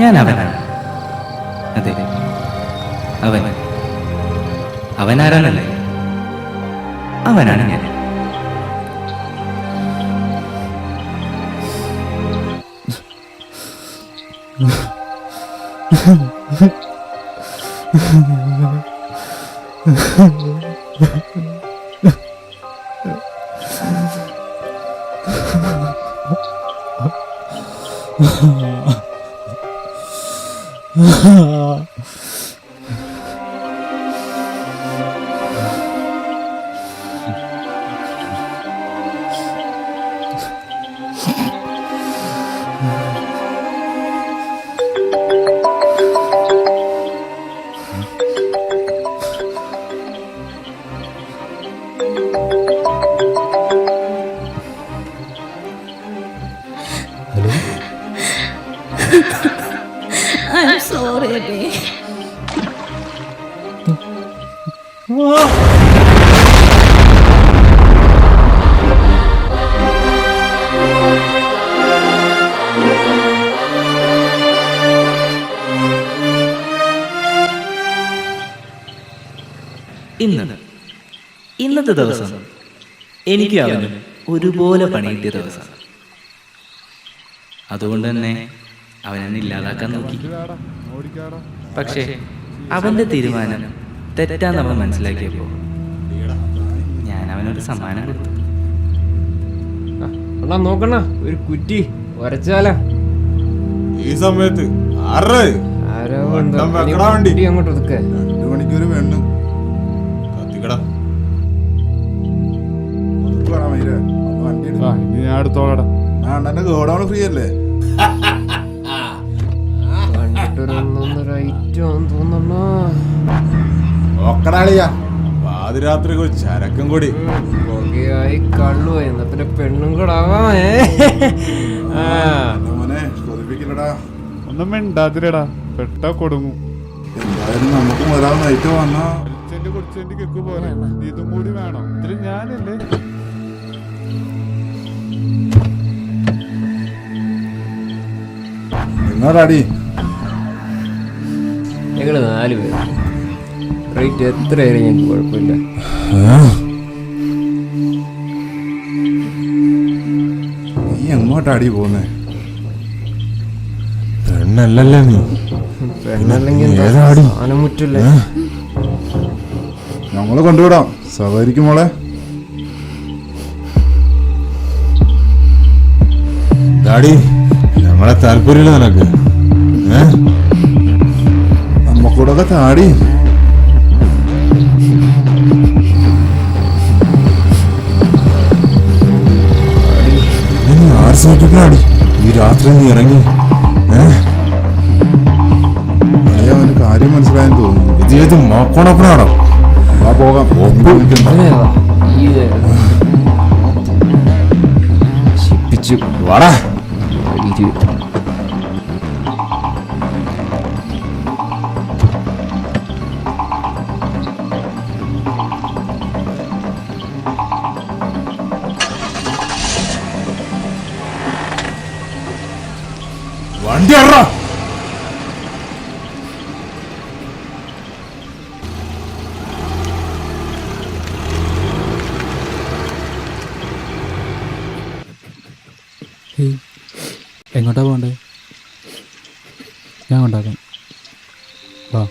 ഞാൻ അവനാണ്. അതെ, അവനാരാണല്ലേ? അവനാണ് ഞാൻ. I'm sorry, Abhi. ഇന്നത്തെ ദിവസം എനിക്ക് അവന് ഒരുപോലെ പണിയിട്ടിയ ദിവസം. അതുകൊണ്ട് തന്നെ അവനെന്നെ ഇല്ലാതാക്കാൻ നോക്കി. പക്ഷേ അവന്റെ തീരുമാനം തെറ്റാന്ന് അവൻ മനസ്സിലാക്കിയപ്പോ ഞാൻ അവനൊരു സമ്മാനം കൊടുത്തു. നോക്കണ ഒരു കുറ്റി വരച്ചാല ഈ സമയത്ത് അങ്ങോട്ട് ഒതുക്കെ 2 മണിക്കൂർ വേണം. കത്തിക്കടാ, ഞാൻ എടുത്തോളടാ. ഞാൻ ഗോഡൗൺ ഫ്രീ അല്ലേ? നോക്കടാളിയാ, പാതിരാത്രി ചരക്കും കൂടി കള്ളു എന്നാ പിന്നെ പെണ്ണും കൂടെ മോനെ കൊതിപ്പിക്കില്ലടാ. ഒന്നും മിണ്ടാതിരടാ, പെട്ട കൊടുങ്ങും. എന്തായാലും നമുക്ക് ഒരാൾ നൈറ്റ് വന്നാ കുറിച്ചെന്റെ കേക്ക് പോലെ ഇതും കൂടി വേണം. ഇതിൽ ഞാനല്ലേ നിങ്ങളാടി ഞങ്ങള് 4 പേര്. റേറ്റ് എത്രയായാലും ഞങ്ങൾക്ക് കുഴപ്പമില്ല. നീ എങ്ങോട്ടാടി പോന്നേ? പെണ്ണല്ലല്ലേ നീ? പെണ്ണല്ലെങ്കിൽ ആനമുറ്റല്ലേ? ഞങ്ങള് കൊണ്ടുവിടാം. സവാരിക്കും മോളെ. ഡാഡി, ഞങ്ങളെ താല്പര്യമില്ല നിനക്ക്? നമ്മക്കൂടൊക്കെ താടി. ആര് സൂചിക്കണാടി ഈ രാത്രി നീ ഇറങ്ങി? അവന് കാര്യം മനസ്സിലായെന്ന് തോന്നുന്നു. ഇത് ഏത് മോക്കോണപ്പനാണോ? ആ പോകാം. ശിപ്പിച്ചു വാടാ. വണ്ടി അറ. എങ്ങോട്ടാ പോണ്ടേ? ഞാൻ കൊണ്ടാക്കാം. വാ.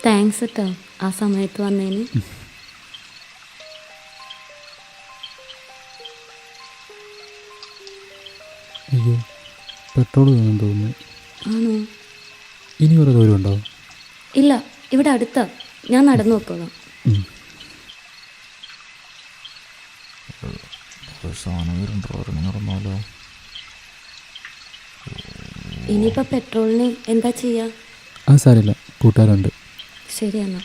താങ്ക്സ് കേട്ടോ ആ സമയത്ത് വന്നതിന്. അയ്യോ, പെട്രോൾ വേണമെന്ന് തോന്നുന്നു. ആണോ? ഇനി കുറേ ദൂരം ഉണ്ടോ? ഇല്ല, ഇവിടെ അടുത്താ. ഞാൻ നടന്നു നോക്കോളാം. ഇനിയിപ്പോൾ പെട്രോളിന് എന്താ ചെയ്യാ? അത് സാരമില്ല, കൂട്ടുകാരുണ്ട്. ശരി എന്നാ.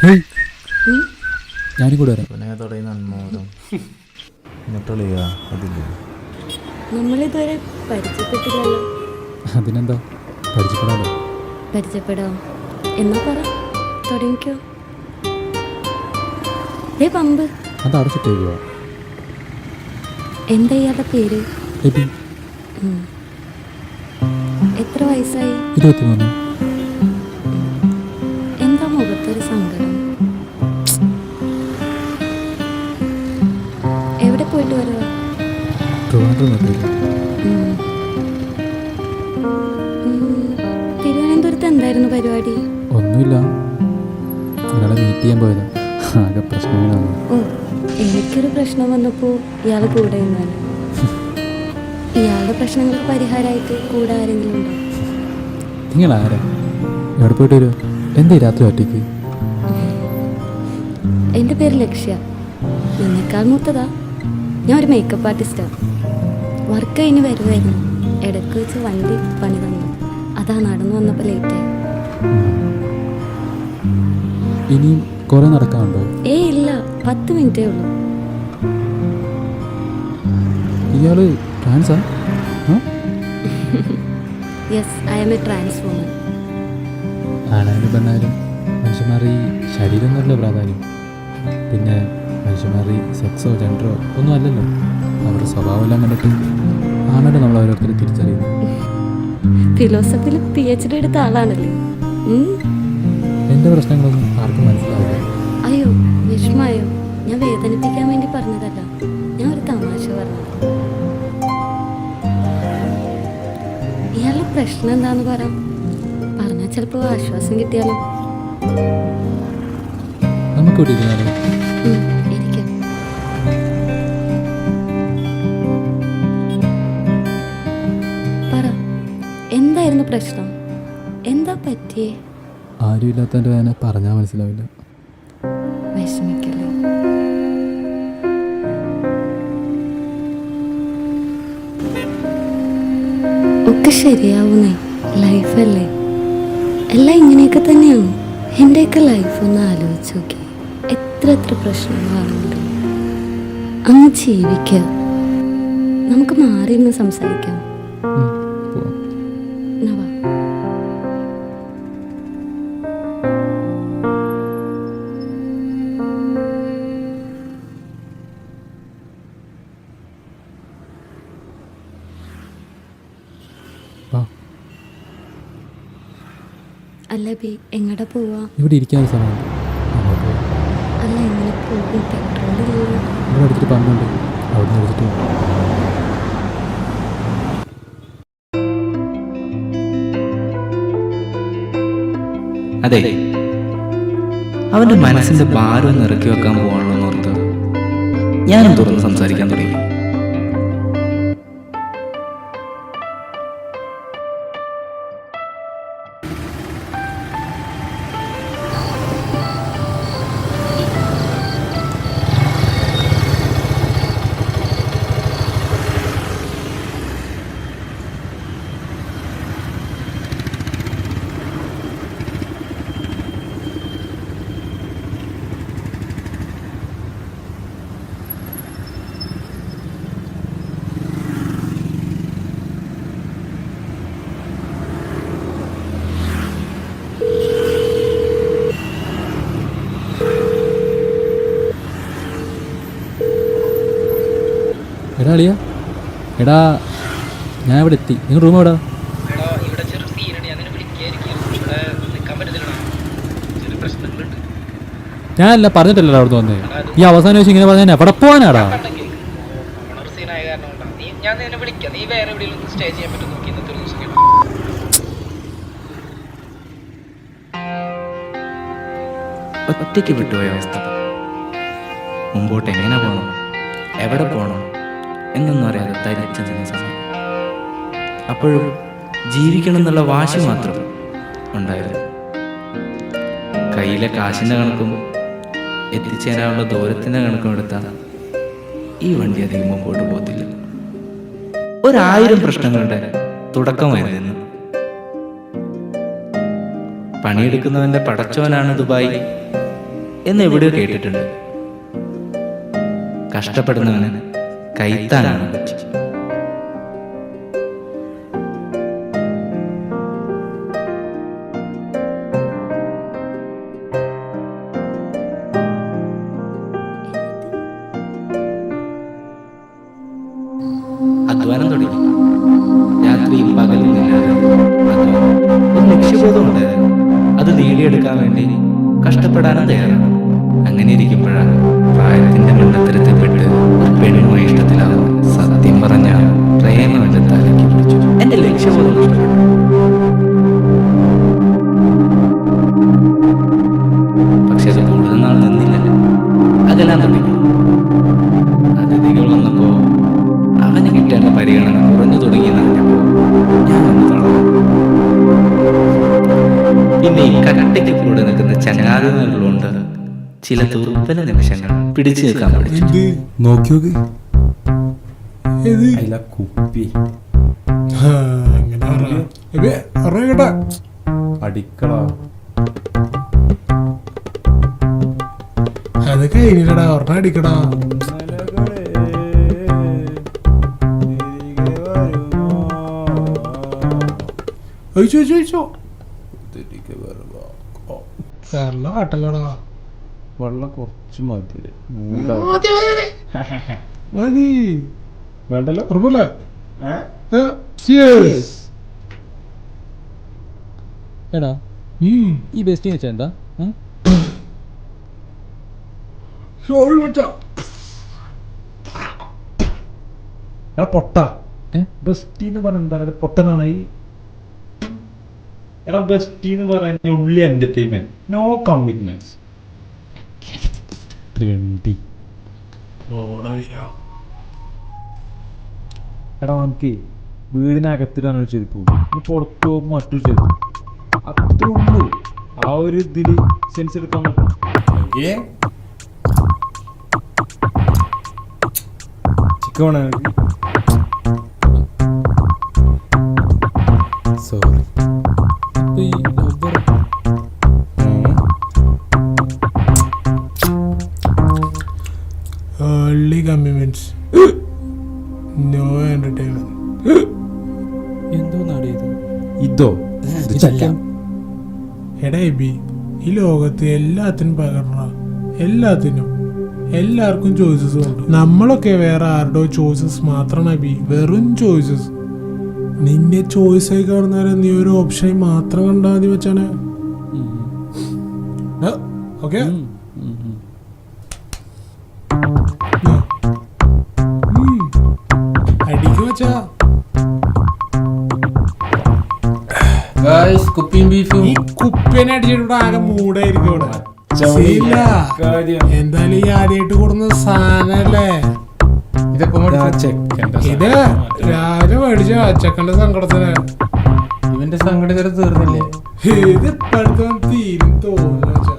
ഹേയ് ഞാനും കൂടെ വരാം. എന്നിട്ടളിയാ അതില്ല. നമ്മളിതുവരെ പരിചയപ്പെട്ടില്ലല്ലോ. അതിനെന്താ, പരിചയപ്പെടാലോ. പരിചയപ്പെടാം എന്നാ പറ, തുടങ്ങിക്കോ. പമ്പ് അത് അടച്ചിട്ട് എഴുതുക. എന്താ ഇയാളുടെ പേര്? എബി. എത്ര വയസ്സായി? 23. എന്താ മുഖത്തൊരു സങ്കടം? എവിടെ പോയിട്ട് വരുക? ട്രിവാൻഡ്രം എത്തിയില്ല. തിരുവനന്തപുരത്ത് എന്തായിരുന്നു പരിപാടി? ഒന്നുമില്ല, നിങ്ങളെ മീറ്റ് ചെയ്യാൻ പോയതാ. ആകെ പ്രശ്നങ്ങളാണ്. ഓ, എനിക്കൊരു പ്രശ്നം വന്നപ്പോൾ ഇയാൾ കൂടെ നിന്നല്ലേ. ഇയാളുടെ പ്രശ്നങ്ങൾക്ക് പരിഹാരമായിട്ട് കൂടെ ആരെങ്കിലും ഉണ്ടോ? നിങ്ങൾ ആരാ? എവിടെ പോയിട്ട് വരുമോ? എന്തേ രാത്രി ഒറ്റയ്ക്ക്? എൻ്റെ പേര് ലക്ഷ്യ. നിന്നേക്കാൾ മൂത്തതാ. ഞാൻ ഒരു മേക്കപ്പ് ആർട്ടിസ്റ്റാണ്. വർക്ക് കഴിഞ്ഞ് വരുമായിരുന്നു. ഇടയ്ക്ക് വെച്ച് വണ്ടി പണി തന്നു. അതാ നടന്നു വന്നപ്പോൾ ലേറ്റായി. ഇനിയും കുറെ നടക്കാനുണ്ടോ? ഇല്ല, 10 മിനിറ്റേ ഉള്ളൂ. ഇയാള് ട്രാൻസാ? Yes, I am a trans woman. ആണായാലും പെണ്ണായാലും മനുഷ്യന്മാർ ഈ ശരീരം എന്നല്ല പ്രാധാന്യം. പിന്നെ മനുഷ്യന്മാർ ഈ സെക്സോ ജെൻഡറോ ഒന്നും അല്ലല്ലോ. അവരുടെ സ്വഭാവം എല്ലാം കണ്ടിട്ട് ആണല്ലോ നമ്മൾ ഓരോരുത്തർ തിരിച്ചറിയുന്നത്. ഫിലോസഫിയിൽ PhD എടുത്ത ആളാണല്ലേ. എൻ്റെ പ്രശ്നങ്ങളൊന്നും ആർക്കും മനസ്സിലാവില്ല. അയ്യോ, വിഷമായോ? ഞാൻ വേദനിപ്പിക്കാൻ വേണ്ടി പറഞ്ഞതല്ല, ഞാൻ ഒരു തമാശ പറഞ്ഞത്. ഇയാളുടെ പ്രശ്നം എന്താന്ന് പറഞ്ഞാൽ ചിലപ്പോൾ ആശ്വാസം കിട്ടിയാലോ. നമുക്ക് ഇവിടെ ഇരുന്നാലോ? ഇരിക്കാം. പറ, എന്തായിരുന്നു പ്രശ്നം? എന്താ പറ്റിയേ? ആരും ഇല്ലാത്തതിൻ്റെ വേദന പറഞ്ഞാൽ മനസ്സിലാവില്ല. വിഷമിക്കല്ലേ. ഒക്കെ ശരിയാവുന്നേ, ലൈഫല്ലേ. എല്ലാം ഇങ്ങനെയൊക്കെ തന്നെയാണ്. എൻ്റെയൊക്കെ ലൈഫ് ഒന്ന് ആലോചിച്ച് നോക്കി. എത്ര പ്രശ്നങ്ങളാണെങ്കിലും അങ്ങ് ജീവിക്കുക. നമുക്ക് മാറി നിന്ന് സംസാരിക്കാം. എന്നാ വാ. അല്ല ബി, എങ്ങടെ പോവാ? ഇവിടെ ഇരിക്കാൻ സമയമുണ്ട്. അല്ല, എങ്ങനെ പോകും? പെട്രോളില്ല. ഇവിടെ അടുത്തിട്ട് പമ്പുണ്ട്, അവിടെ നിന്ന് എടുത്തിട്ട് പോകും. അതെ, അവന്റെ മനസ്സിന്റെ ഭാരം ഒന്ന് ഇറക്കി വെക്കാൻ പോവാണെന്ന് ഓർത്ത് ഞാനും തുറന്ന് സംസാരിക്കാൻ തുടങ്ങി. എടാ അളിയ, എടാ ഞാൻ ഇവിടെ എത്തി. നിങ്ങൾ റൂം എവിടാ? ഞാനല്ല പറഞ്ഞിട്ടല്ലോ അവിടെ വന്നേ. ഈ അവസാനം വെച്ച് ഇങ്ങനെ പറഞ്ഞാൽ എവിടെ പോവാനാടാ? ഒറ്റയ്ക്ക് വിട്ടുപോയ അവസ്ഥ. മുമ്പോട്ട് എങ്ങനെ പോകണം, എവിടെ പോകണം എന്നൊന്നും അറിയാതെ തരിച്ചു നിന്ന സമയം. അപ്പോഴും ജീവിക്കണം എന്നുള്ള വാശി മാത്രം ഉണ്ടായിരുന്നു. കയ്യിലെ കാശിൻ്റെ കണക്കും എത്തിച്ചേരാനുള്ള ദൂരത്തിൻ്റെ കണക്കും എടുത്താൽ ഈ വണ്ടി അധികം മുമ്പോട്ട് പോകത്തില്ല. 1000 പ്രശ്നങ്ങളുടെ തുടക്കമായിരുന്നു. പണിയെടുക്കുന്നവന്റെ പടച്ചവനാണ് ദുബായ് എന്ന് എവിടെയോ കേട്ടിട്ടുണ്ട്. കഷ്ടപ്പെടുന്നവന് കൈത്താങ്ങാണ് പറ്റി. അധ്വാനം തുടങ്ങി. രാത്രിയും പകലും ഇല്ലാതെ ഒരു ലക്ഷ്യബോധം ഉണ്ടായിരുന്നു. അത് നേടിയെടുക്കാൻ വേണ്ടി കഷ്ടപ്പെടാനും തയ്യാറാണ്. അങ്ങനെ ഇരിക്കുമ്പോഴാണ് പ്രായത്തിന്റെ മണ്ടത്തരത്തിൽപ്പെട്ട് ഒരു പെണ്ണുമായി ഇഷ്ടത്തിലാവും. സത്യം പറഞ്ഞ പ്രേമം എന്റെ തലയ്ക്ക് പിടിച്ചു. എന്റെ ലക്ഷ്യബോധം നഷ്ടപ്പെട്ടു. പക്ഷെ അത് കൂടുതൽ നാൾ നിന്നില്ലല്ലോ. അകലാൻ തുടങ്ങി. അതിഥികൾ വന്നപ്പോ അവന് കിട്ടേണ്ട പരിഗണന കുറഞ്ഞു തുടങ്ങിയെന്നറിഞ്ഞപ്പോ ഞാൻ വന്ന് തളർന്നു. പിന്നെ ഈ കട്ടയ്ക്ക് കൂടെ നിൽക്കുന്ന ചങ്ങാതിമാരിലുണ്ട് ചില ദുർബല നിമിഷങ്ങൾ പിടിച്ചു നിൽക്കാൻ പഠിച്ചു. നോക്കി നോക്ക് കുപ്പി അടിക്കടാ. അത് കഴിഞ്ഞില്ലടാ, ഒരെണ്ണം അടിക്കടാ. കാട്ടല്ലടാ, വെള്ളം കുറച്ച് മതി. മതി വേണ്ടല്ലോ. ഉറപ്പല്ലേ? എടാ ഈ ബെസ്റ്റ് വെച്ചാ എന്താ? പൊട്ട ബെസ്റ്റി എന്ന് പറഞ്ഞ എന്താണ്? പൊട്ടനാണ് ഈ എടാ. ബെസ്റ്റി എന്ന് പറയുന്ന ഉള്ളി എന്റർടൈൻമെന്റ്, നോ കമ്മിറ്റ്മെന്റ്സ്. എടാ നമുക്ക് വീടിനകത്തിടാനൊരു ചെരുപ്പ്, പുറത്തു പോകുമ്പോൾ മറ്റൊരു ചെരുപ്പ്, അത്രേ ഉള്ളൂ. ആ ഒരു ഇതിൽ സെൻസ് എടുക്കാൻ നോക്കാം. Chicken sorry. അപ്പൊ ഈ lover only commitments, no entertainment. എന്തോ നാടിയത് ഇതോ എടാ ബി, ഈ ലോകത്ത് എല്ലാത്തിനും പകർന്ന എല്ലാത്തിനും എല്ലാവർക്കും ചോയ്സസ് ഉണ്ട്. നമ്മളൊക്കെ വേറെ ആരുടെയോ ചോയ്സസ് മാത്രമാണ് ബി, വെറും ചോയ്സസ്. നിന്നെ ചോയ്സ് ആയി കാണുന്നവരെ നീ ഒരു ഓപ്ഷൻ മാത്രം കണ്ടാൽ മതി വെച്ചാണ്. ഓക്കെ അടിക്ക് വെച്ചാ കുപ്പിയും ബീഫും ഈ കുപ്പിനെ അടിച്ചിട്ട് ആകെ മൂടായിരിക്കും ഇവിടെ. ശരിയില്ല. എന്തായാലും ഈ ആദ്യമായിട്ട് കൊടുന്ന സാധനല്ലേ ഇത്. രാജ മേടിച്ച ചെക്കന്റെ സങ്കടത്തിന് ഇവന്റെ സങ്കടം ഇതുവരെ തീർന്നില്ലേ? ഇത് ഇപ്പടുത്ത് തീരും തോന്നുന്നു വെച്ചാ.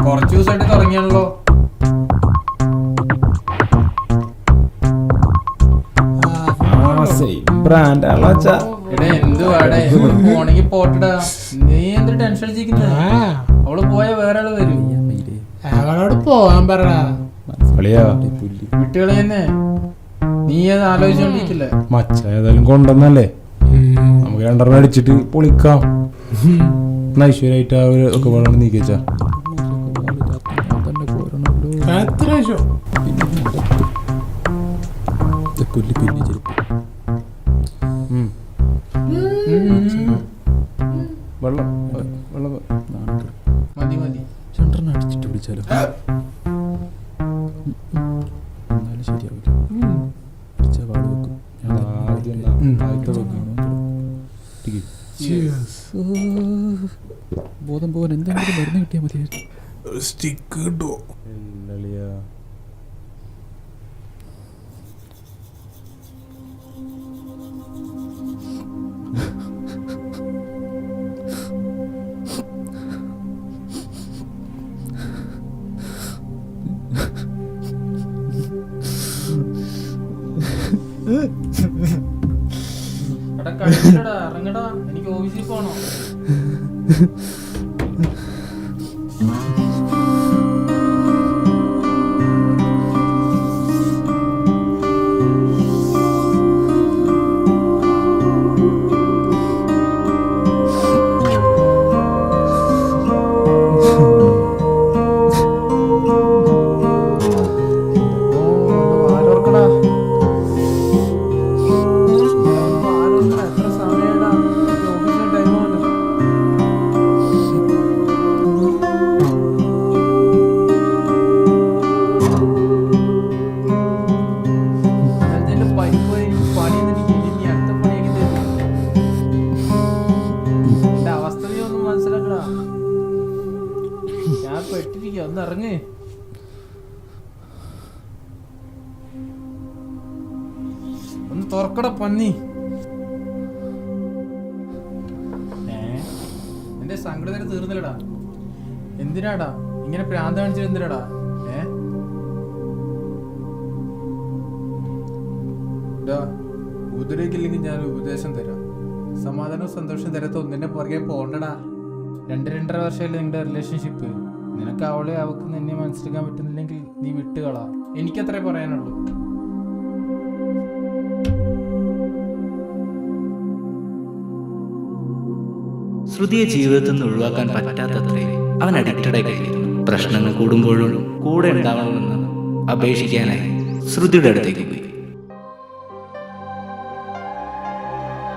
കുറച്ചു ദിവസമായിട്ട് തുടങ്ങിയാണല്ലോ. ബ്രാൻഡ് എടാ എന്തുവാടേ, പോണെങ്കി പോട്ടടാ. നീ എന്ത് ടെൻഷൻ അടിച്ചിരിക്കുന്നത്? അവള് പോയ വേറെ ആള് വരും. അവളോട് പോവാൻ പറടാ. വിട്ടുകളയെന്നെ. നീ അത് ആലോചിച്ചോണ്ടിരിക്കില്ലേ? മച്ച ഏതായാലും കൊണ്ടുവന്നല്ലേ, നമുക്ക് രണ്ടെണ്ണം അടിച്ചിട്ട് പൊളിക്കാം. ഐശ്വര്യമായിട്ട് ഒക്കെ വേണം നീക്കിച്ചാ. എത്ര പുല്ല് പിന്നെ ചെരുപ്പ്. വെള്ളം വെള്ളം മതി മതി. രണ്ടെണ്ണം അടിച്ചിട്ട് പിടിച്ചാലോ? എന്നാലും ശരിയാവില്ല. അടിച്ചാൽ പാട് വെക്കും. ബോധം പോകാൻ എന്തെങ്കിലും മരുന്ന് കിട്ടിയാൽ മതിയായിരുന്നു. സ്റ്റിക്ക് കിട്ടുമോ? എടാ കഴിച്ചടാ, ഇറങ്ങടാ, എനിക്ക് ഓഫീസിൽ പോണോ? ഒന്ന് ഇറങ്ങ്. ഒന്ന് തുറക്കട പന്നി. എന്റെ സങ്കടത്തിന് തീർന്നില്ലടാ. എന്തിനാടാ ഇങ്ങനെ പ്രാന്ത് കാണിച്ചത്? എന്തിനാടാ? ഉപദ്രവിക്കില്ലെങ്കിൽ ഞാൻ ഉപദേശം തരാം. സമാധാനവും സന്തോഷം തരാത്ത ഒന്നിന്റെ പുറകെ പോണ്ടടാ. 2-2.5 വർഷമല്ലേ നിങ്ങളുടെ റിലേഷൻഷിപ്പ്. നിനക്ക് അവളെ അവക്ക് നിന്നെ മനസ്സിലാക്കാൻ പറ്റുന്നില്ലെങ്കിൽ നീ വിട്ടുകളാ. എനിക്കത്രേ പറയാനുള്ളൂ. ശ്രുതിയെ ജീവിതത്തിൽ നിന്ന് ഒഴിവാക്കാൻ പറ്റാത്തത്രേ അവൻ അഡിക്റ്റഡായി കഴിഞ്ഞിരുന്നു. പ്രശ്നങ്ങൾ കൂടുമ്പോഴും കൂടെ ഉണ്ടാവണമെന്ന് അപേക്ഷിക്കാനായി ശ്രുതിയുടെ അടുത്തേക്ക് പോയി.